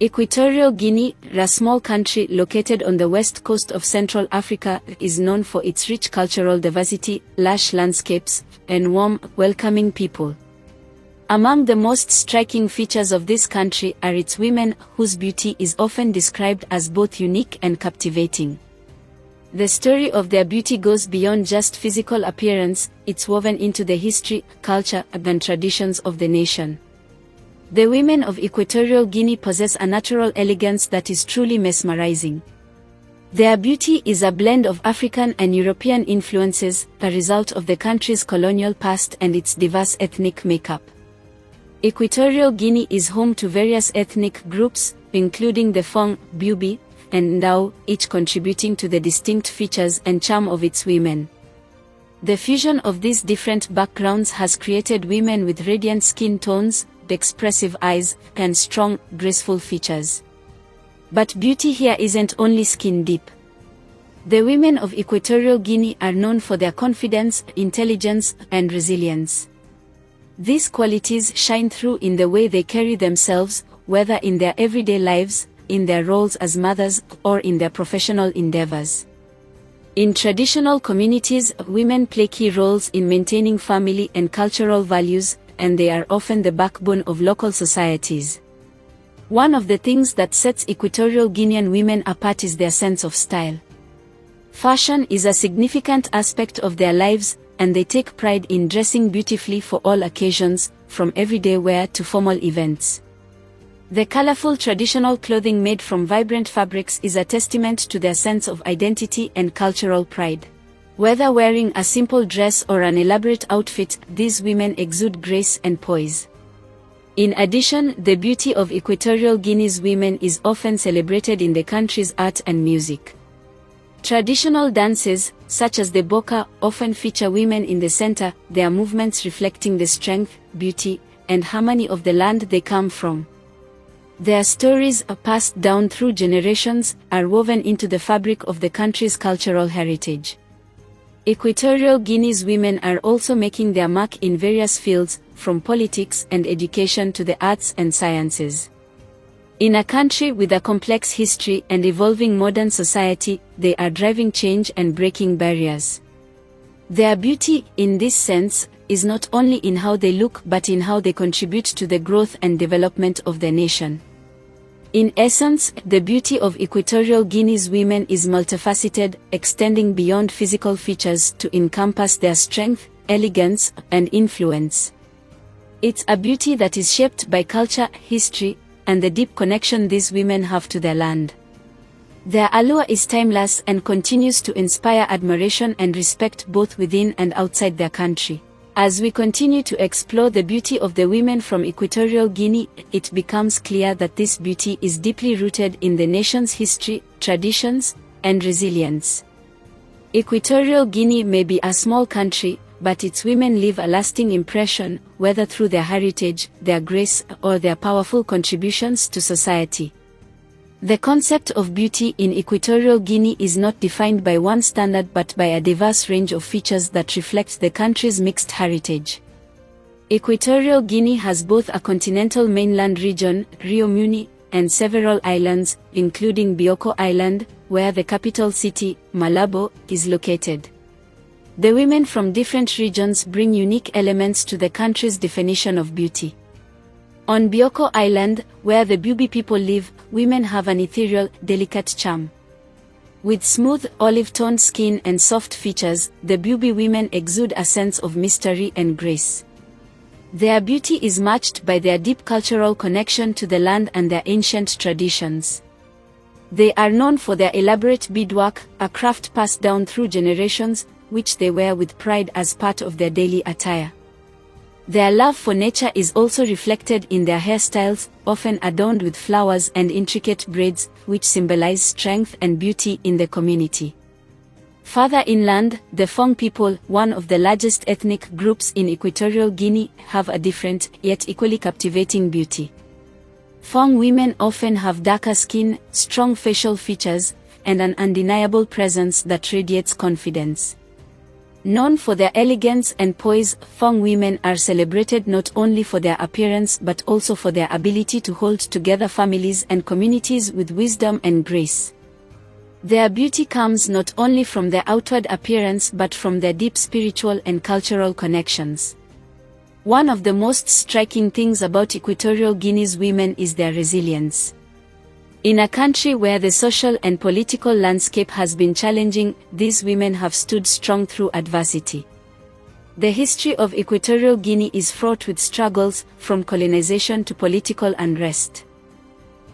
Equatorial Guinea, a small country located on the west coast of Central Africa, is known for its rich cultural diversity, lush landscapes, and warm, welcoming people. Among the most striking features of this country are its women, whose beauty is often described as both unique and captivating. The story of their beauty goes beyond just physical appearance, it's woven into the history, culture, and traditions of the nation. The women of Equatorial Guinea possess a natural elegance that is truly mesmerizing. Their beauty is a blend of African and European influences, a result of the country's colonial past and its diverse ethnic makeup. Equatorial Guinea is home to various ethnic groups, including the Fong, Bubi, and Ndao, each contributing to the distinct features and charm of its women. The fusion of these different backgrounds has created women with radiant skin tones, expressive eyes, and strong, graceful features. But beauty here isn't only skin deep. The women of Equatorial Guinea are known for their confidence, intelligence, and resilience. These qualities shine through in the way they carry themselves, whether in their everyday lives, in their roles as mothers, or in their professional endeavors. In traditional communities, women play key roles in maintaining family and cultural values, and they are often the backbone of local societies. One of the things that sets Equatorial Guinean women apart is their sense of style. Fashion is a significant aspect of their lives, and they take pride in dressing beautifully for all occasions, from everyday wear to formal events. The colorful traditional clothing made from vibrant fabrics is a testament to their sense of identity and cultural pride. Whether wearing a simple dress or an elaborate outfit, these women exude grace and poise. In addition, the beauty of Equatorial Guinea's women is often celebrated in the country's art and music. Traditional dances, such as the boka, often feature women in the center, their movements reflecting the strength, beauty, and harmony of the land they come from. Their stories, passed down through generations, are woven into the fabric of the country's cultural heritage. Equatorial Guinea's women are also making their mark in various fields, from politics and education to the arts and sciences. In a country with a complex history and evolving modern society, they are driving change and breaking barriers. Their beauty, in this sense, is not only in how they look but in how they contribute to the growth and development of the nation. In essence, the beauty of Equatorial Guinea's women is multifaceted, extending beyond physical features to encompass their strength, elegance, and influence. It's a beauty that is shaped by culture, history, and the deep connection these women have to their land. Their allure is timeless and continues to inspire admiration and respect both within and outside their country. As we continue to explore the beauty of the women from Equatorial Guinea, it becomes clear that this beauty is deeply rooted in the nation's history, traditions, and resilience. Equatorial Guinea may be a small country, but its women leave a lasting impression, whether through their heritage, their grace, or their powerful contributions to society. The concept of beauty in Equatorial Guinea is not defined by one standard but by a diverse range of features that reflect the country's mixed heritage. Equatorial Guinea has both a continental mainland region, Rio Muni, and several islands, including Bioko Island, where the capital city, Malabo, is located. The women from different regions bring unique elements to the country's definition of beauty. On Bioko Island, where the Bubi people live, women have an ethereal, delicate charm. With smooth, olive-toned skin and soft features, the Bubi women exude a sense of mystery and grace. Their beauty is matched by their deep cultural connection to the land and their ancient traditions. They are known for their elaborate beadwork, a craft passed down through generations, which they wear with pride as part of their daily attire. Their love for nature is also reflected in their hairstyles, often adorned with flowers and intricate braids, which symbolize strength and beauty in the community. Further inland, the Fong people, one of the largest ethnic groups in Equatorial Guinea, have a different, yet equally captivating beauty. Fong women often have darker skin, strong facial features, and an undeniable presence that radiates confidence. Known for their elegance and poise, Fang women are celebrated not only for their appearance but also for their ability to hold together families and communities with wisdom and grace. Their beauty comes not only from their outward appearance but from their deep spiritual and cultural connections. One of the most striking things about Equatorial Guinea's women is their resilience. In a country where the social and political landscape has been challenging, these women have stood strong through adversity. The history of Equatorial Guinea is fraught with struggles, from colonization to political unrest.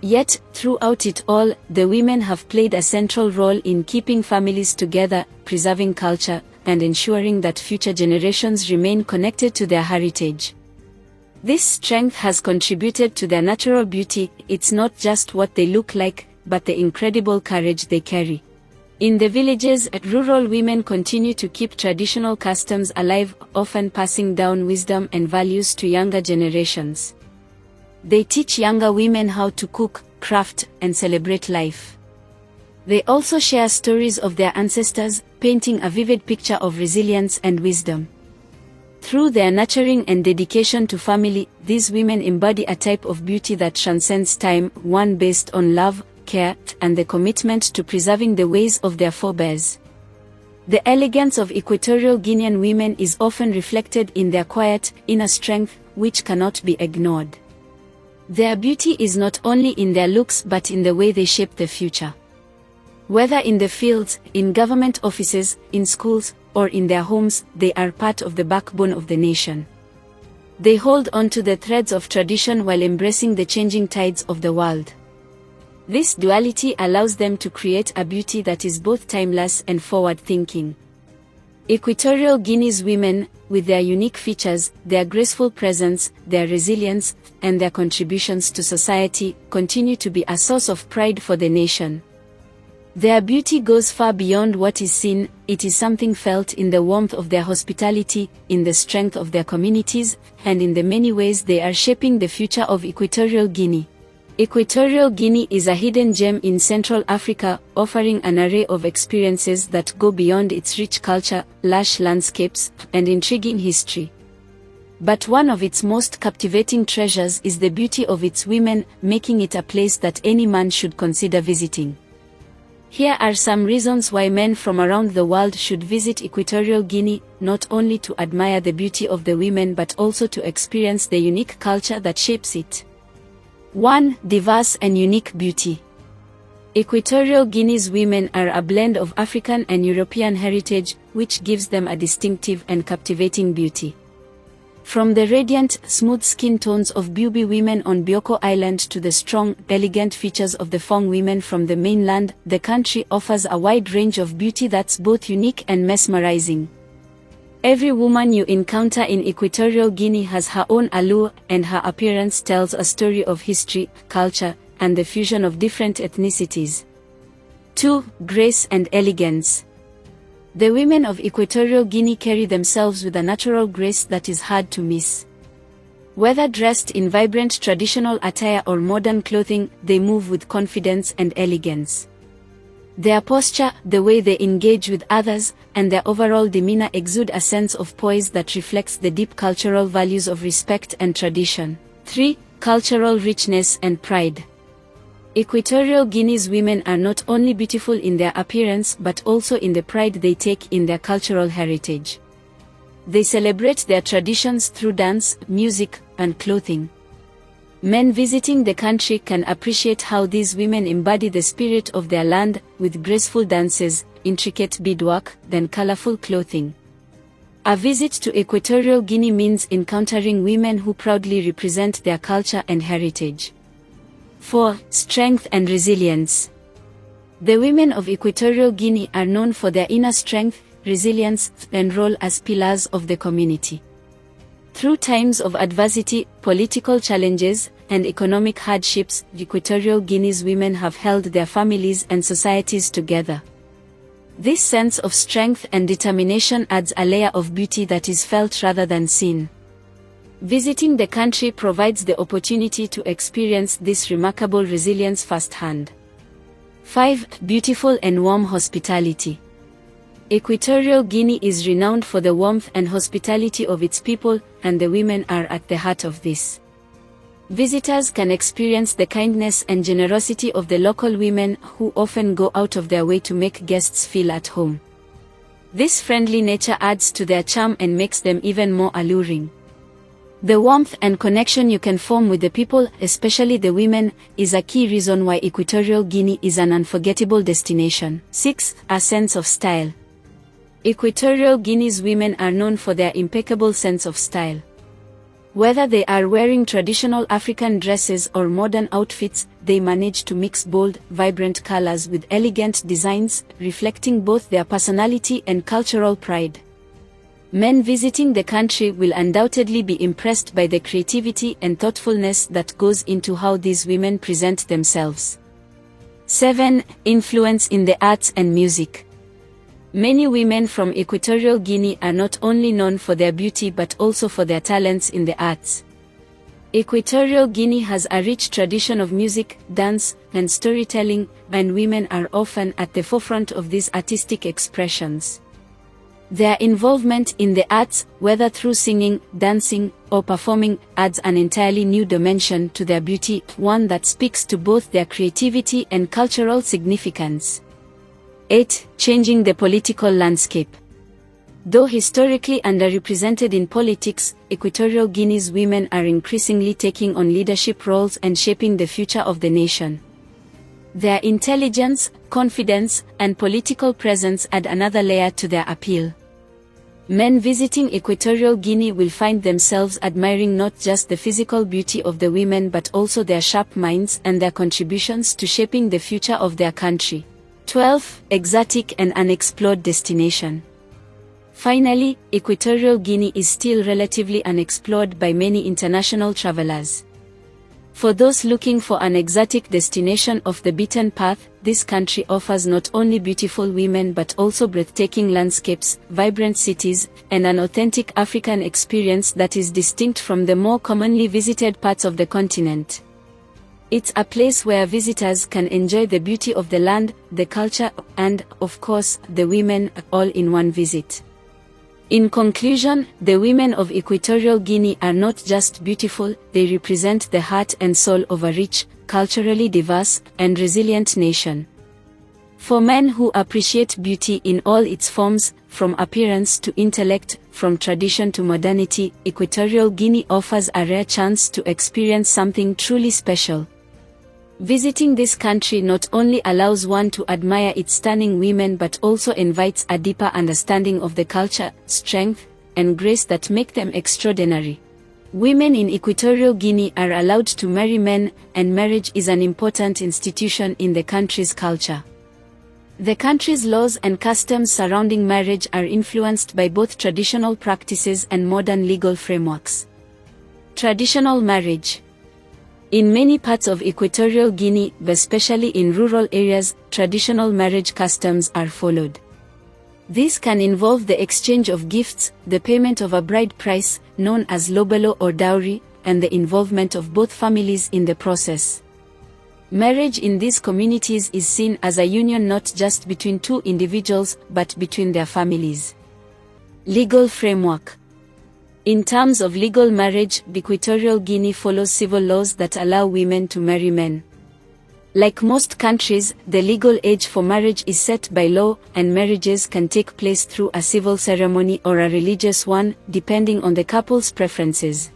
Yet, throughout it all, the women have played a central role in keeping families together, preserving culture, and ensuring that future generations remain connected to their heritage. This strength has contributed to their natural beauty. It's not just what they look like, but the incredible courage they carry. In the villages, rural women continue to keep traditional customs alive, often passing down wisdom and values to younger generations. They teach younger women how to cook, craft, and celebrate life. They also share stories of their ancestors, painting a vivid picture of resilience and wisdom. Through their nurturing and dedication to family, these women embody a type of beauty that transcends time, one based on love, care, and the commitment to preserving the ways of their forebears. The elegance of Equatorial Guinean women is often reflected in their quiet, inner strength, which cannot be ignored. Their beauty is not only in their looks but in the way they shape the future. Whether in the fields, in government offices, in schools, or in their homes, they are part of the backbone of the nation. They hold on to the threads of tradition while embracing the changing tides of the world. This duality allows them to create a beauty that is both timeless and forward-thinking. Equatorial Guinea's women, with their unique features, their graceful presence, their resilience, and their contributions to society, continue to be a source of pride for the nation. Their beauty goes far beyond what is seen. It is something felt in the warmth of their hospitality, in the strength of their communities, and in the many ways they are shaping the future of Equatorial Guinea. Equatorial Guinea is a hidden gem in Central Africa, offering an array of experiences that go beyond its rich culture, lush landscapes, and intriguing history. But one of its most captivating treasures is the beauty of its women, making it a place that any man should consider visiting. Here are some reasons why men from around the world should visit Equatorial Guinea, not only to admire the beauty of the women but also to experience the unique culture that shapes it. 1. Diverse and unique beauty. Equatorial Guinea's women are a blend of African and European heritage, which gives them a distinctive and captivating beauty. From the radiant, smooth skin tones of Bubi women on Bioko Island to the strong, elegant features of the Fang women from the mainland, the country offers a wide range of beauty that's both unique and mesmerizing. Every woman you encounter in Equatorial Guinea has her own allure, and her appearance tells a story of history, culture, and the fusion of different ethnicities. 2. Grace and elegance. The women of Equatorial Guinea carry themselves with a natural grace that is hard to miss. Whether dressed in vibrant traditional attire or modern clothing, they move with confidence and elegance. Their posture, the way they engage with others, and their overall demeanor exude a sense of poise that reflects the deep cultural values of respect and tradition. 3. Cultural richness and pride. Equatorial Guinea's women are not only beautiful in their appearance but also in the pride they take in their cultural heritage. They celebrate their traditions through dance, music, and clothing. Men visiting the country can appreciate how these women embody the spirit of their land, with graceful dances, intricate beadwork, and colorful clothing. A visit to Equatorial Guinea means encountering women who proudly represent their culture and heritage. 4. Strength and resilience. The women of Equatorial Guinea are known for their inner strength, resilience, and role as pillars of the community. Through times of adversity, political challenges, and economic hardships, Equatorial Guinea's women have held their families and societies together. This sense of strength and determination adds a layer of beauty that is felt rather than seen. Visiting the country provides the opportunity to experience this remarkable resilience firsthand. 5. Beautiful and warm hospitality. Equatorial Guinea is renowned for the warmth and hospitality of its people, and the women are at the heart of this. Visitors can experience the kindness and generosity of the local women, who often go out of their way to make guests feel at home. This friendly nature adds to their charm and makes them even more alluring. The warmth and connection you can form with the people, especially the women, is a key reason why Equatorial Guinea is an unforgettable destination. 6. A sense of style. Equatorial Guinea's women are known for their impeccable sense of style. Whether they are wearing traditional African dresses or modern outfits, they manage to mix bold, vibrant colors with elegant designs, reflecting both their personality and cultural pride. Men visiting the country will undoubtedly be impressed by the creativity and thoughtfulness that goes into how these women present themselves. 7. Influence in the arts and music. Many women from Equatorial Guinea are not only known for their beauty but also for their talents in the arts. Equatorial Guinea has a rich tradition of music, dance, and storytelling, and women are often at the forefront of these artistic expressions. Their involvement in the arts, whether through singing, dancing, or performing, adds an entirely new dimension to their beauty, one that speaks to both their creativity and cultural significance. 8. Changing the political landscape. Though historically underrepresented in politics, Equatorial Guinea's women are increasingly taking on leadership roles and shaping the future of the nation. Their intelligence, confidence, and political presence add another layer to their appeal. Men visiting Equatorial Guinea will find themselves admiring not just the physical beauty of the women but also their sharp minds and their contributions to shaping the future of their country. 12. Exotic and unexplored destination. Finally, Equatorial Guinea is still relatively unexplored by many international travelers. For those looking for an exotic destination off the beaten path, this country offers not only beautiful women but also breathtaking landscapes, vibrant cities, and an authentic African experience that is distinct from the more commonly visited parts of the continent. It's a place where visitors can enjoy the beauty of the land, the culture, and, of course, the women, all in one visit. In conclusion, the women of Equatorial Guinea are not just beautiful, they represent the heart and soul of a rich, culturally diverse, and resilient nation. For men who appreciate beauty in all its forms, from appearance to intellect, from tradition to modernity, Equatorial Guinea offers a rare chance to experience something truly special. Visiting this country not only allows one to admire its stunning women but also invites a deeper understanding of the culture, strength, and grace that make them extraordinary. Women in Equatorial Guinea are allowed to marry men, and marriage is an important institution in the country's culture. The country's laws and customs surrounding marriage are influenced by both traditional practices and modern legal frameworks. Traditional marriage. In many parts of Equatorial Guinea, especially in rural areas, traditional marriage customs are followed. This can involve the exchange of gifts, the payment of a bride price, known as lobelo or dowry, and the involvement of both families in the process. Marriage in these communities is seen as a union not just between two individuals, but between their families. Legal framework. In terms of legal marriage, Equatorial Guinea follows civil laws that allow women to marry men. Like most countries, the legal age for marriage is set by law, and marriages can take place through a civil ceremony or a religious one, depending on the couple's preferences.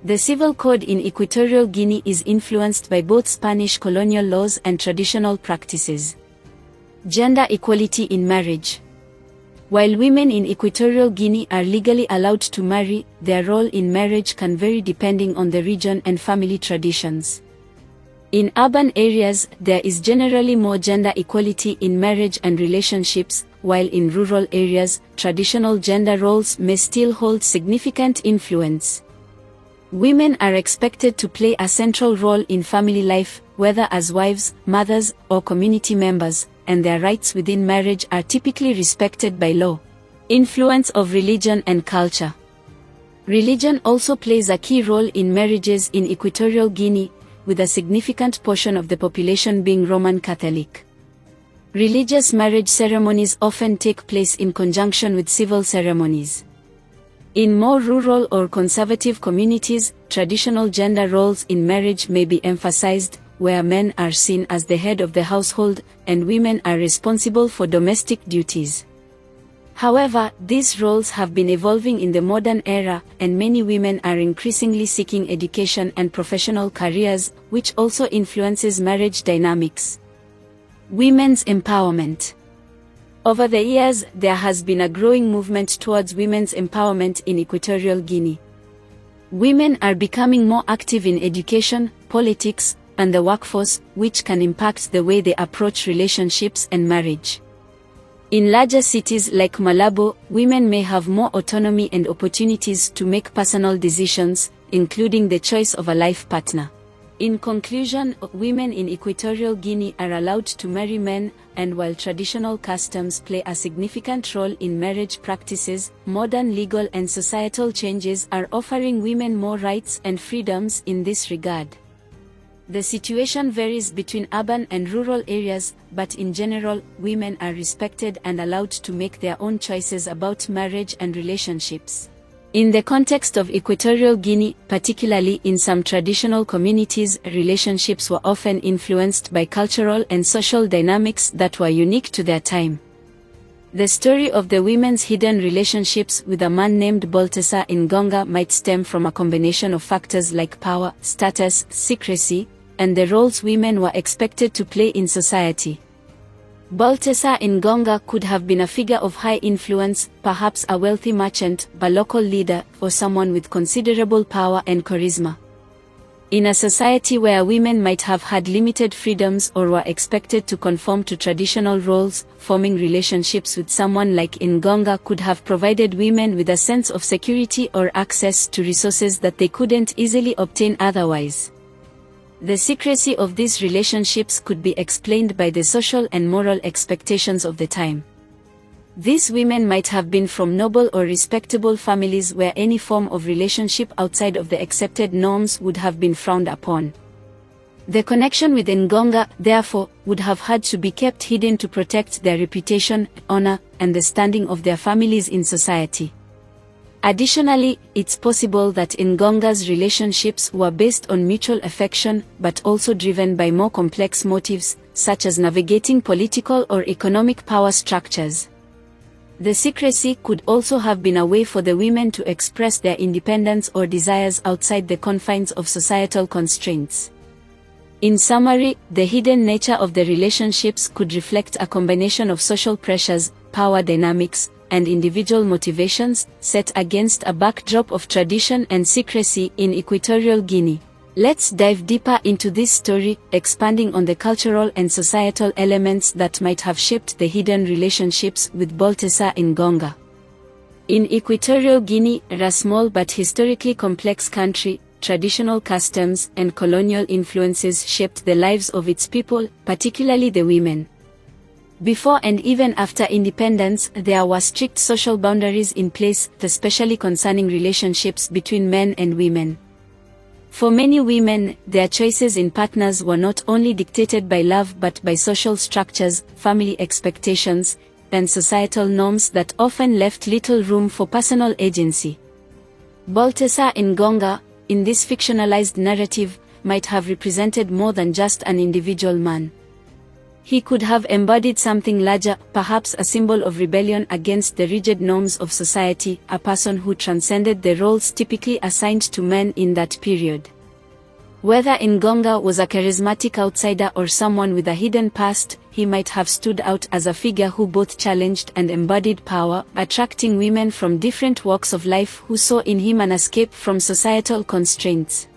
The civil code in Equatorial Guinea is influenced by both Spanish colonial laws and traditional practices. Gender equality in marriage. While women in Equatorial Guinea are legally allowed to marry, their role in marriage can vary depending on the region and family traditions. In urban areas, there is generally more gender equality in marriage and relationships, while in rural areas, traditional gender roles may still hold significant influence. Women are expected to play a central role in family life, whether as wives, mothers, or community members, and their rights within marriage are typically respected by law. Influence of religion and culture. Religion also plays a key role in marriages in Equatorial Guinea, with a significant portion of the population being Roman Catholic. Religious marriage ceremonies often take place in conjunction with civil ceremonies. In more rural or conservative communities, traditional gender roles in marriage may be emphasized, where men are seen as the head of the household and women are responsible for domestic duties. However, these roles have been evolving in the modern era, and many women are increasingly seeking education and professional careers, which also influences marriage dynamics. Women's empowerment. Over the years, there has been a growing movement towards women's empowerment in Equatorial Guinea. Women are becoming more active in education, politics, and the workforce, which can impact the way they approach relationships and marriage. In larger cities like Malabo, women may have more autonomy and opportunities to make personal decisions, including the choice of a life partner. In conclusion, women in Equatorial Guinea are allowed to marry men, and while traditional customs play a significant role in marriage practices, modern legal and societal changes are offering women more rights and freedoms in this regard. The situation varies between urban and rural areas, but in general, women are respected and allowed to make their own choices about marriage and relationships. In the context of Equatorial Guinea, particularly in some traditional communities, relationships were often influenced by cultural and social dynamics that were unique to their time. The story of the women's hidden relationships with a man named Baltasar Engonga might stem from a combination of factors like power, status, secrecy, and the roles women were expected to play in society. Baltasar Engonga could have been a figure of high influence, perhaps a wealthy merchant, a local leader, or someone with considerable power and charisma. In a society where women might have had limited freedoms or were expected to conform to traditional roles, forming relationships with someone like Engonga could have provided women with a sense of security or access to resources that they couldn't easily obtain otherwise. The secrecy of these relationships could be explained by the social and moral expectations of the time. These women might have been from noble or respectable families where any form of relationship outside of the accepted norms would have been frowned upon. The connection with Engonga, therefore, would have had to be kept hidden to protect their reputation, honor, and the standing of their families in society. Additionally, it's possible that Engonga's relationships were based on mutual affection, but also driven by more complex motives, such as navigating political or economic power structures. The secrecy could also have been a way for the women to express their independence or desires outside the confines of societal constraints. In summary, the hidden nature of the relationships could reflect a combination of social pressures, power dynamics, and individual motivations, set against a backdrop of tradition and secrecy in Equatorial Guinea. Let's dive deeper into this story, expanding on the cultural and societal elements that might have shaped the hidden relationships with Baltasar Engonga. In Equatorial Guinea, a small but historically complex country, traditional customs and colonial influences shaped the lives of its people, particularly the women. Before and even after independence, there were strict social boundaries in place, especially concerning relationships between men and women. For many women, their choices in partners were not only dictated by love but by social structures, family expectations, and societal norms that often left little room for personal agency. Baltasar Engonga, in this fictionalized narrative, might have represented more than just an individual man. He could have embodied something larger, perhaps a symbol of rebellion against the rigid norms of society, a person who transcended the roles typically assigned to men in that period. Whether Engonga was a charismatic outsider or someone with a hidden past, he might have stood out as a figure who both challenged and embodied power, attracting women from different walks of life who saw in him an escape from societal constraints.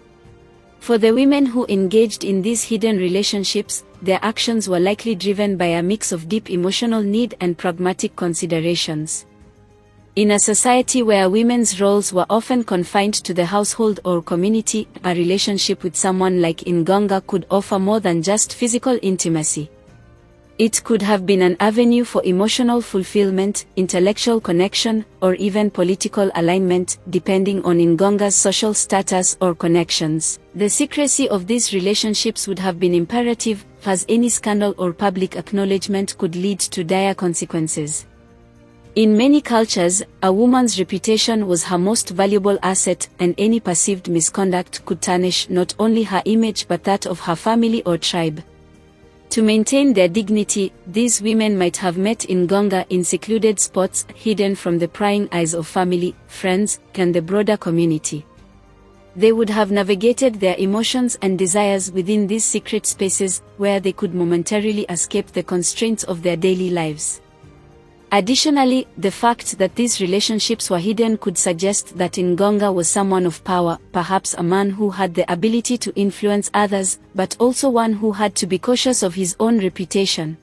For the women who engaged in these hidden relationships, their actions were likely driven by a mix of deep emotional need and pragmatic considerations. In a society where women's roles were often confined to the household or community, a relationship with someone like Engonga could offer more than just physical intimacy. It could have been an avenue for emotional fulfillment, intellectual connection, or even political alignment, depending on Engonga's social status or connections. The secrecy of these relationships would have been imperative, as any scandal or public acknowledgement could lead to dire consequences. In many cultures, a woman's reputation was her most valuable asset, and any perceived misconduct could tarnish not only her image but that of her family or tribe. To maintain their dignity, these women might have met Engonga in secluded spots, hidden from the prying eyes of family, friends, and the broader community. They would have navigated their emotions and desires within these secret spaces, where they could momentarily escape the constraints of their daily lives. Additionally, the fact that these relationships were hidden could suggest that Engonga was someone of power, perhaps a man who had the ability to influence others, but also one who had to be cautious of his own reputation.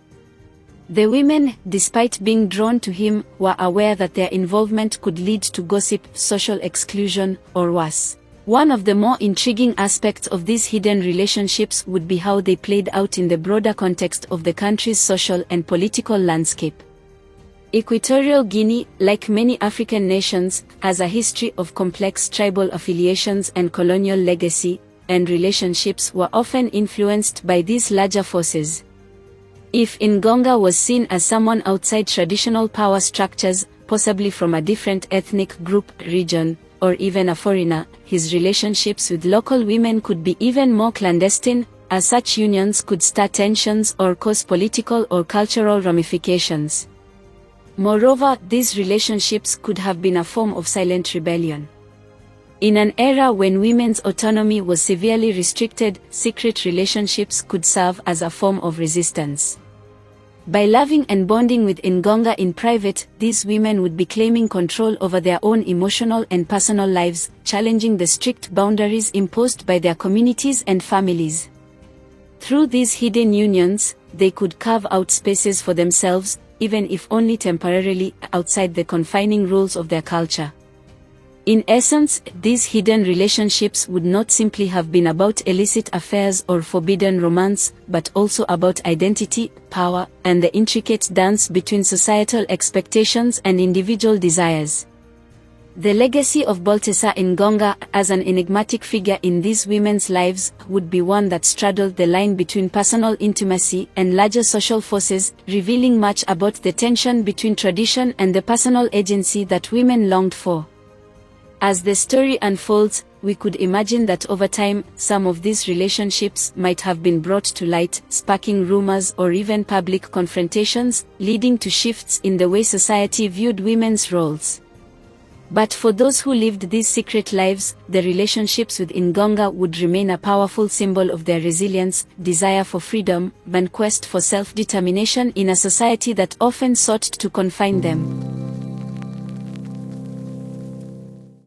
The women, despite being drawn to him, were aware that their involvement could lead to gossip, social exclusion, or worse. One of the more intriguing aspects of these hidden relationships would be how they played out in the broader context of the country's social and political landscape. Equatorial Guinea, like many African nations, has a history of complex tribal affiliations and colonial legacy, and relationships were often influenced by these larger forces. If Engonga was seen as someone outside traditional power structures, possibly from a different ethnic group, region, or even a foreigner, his relationships with local women could be even more clandestine, as such unions could start tensions or cause political or cultural ramifications. Moreover, these relationships could have been a form of silent rebellion. In an era when women's autonomy was severely restricted, secret relationships could serve as a form of resistance. By loving and bonding with Engonga in private, these women would be claiming control over their own emotional and personal lives, challenging the strict boundaries imposed by their communities and families. Through these hidden unions, they could carve out spaces for themselves, even if only temporarily, outside the confining rules of their culture. In essence, these hidden relationships would not simply have been about illicit affairs or forbidden romance, but also about identity, power, and the intricate dance between societal expectations and individual desires. The legacy of Baltasar Engonga as an enigmatic figure in these women's lives would be one that straddled the line between personal intimacy and larger social forces, revealing much about the tension between tradition and the personal agency that women longed for. As the story unfolds, we could imagine that over time, some of these relationships might have been brought to light, sparking rumors or even public confrontations, leading to shifts in the way society viewed women's roles. But for those who lived these secret lives, the relationships with Engonga would remain a powerful symbol of their resilience, desire for freedom, and quest for self-determination in a society that often sought to confine them.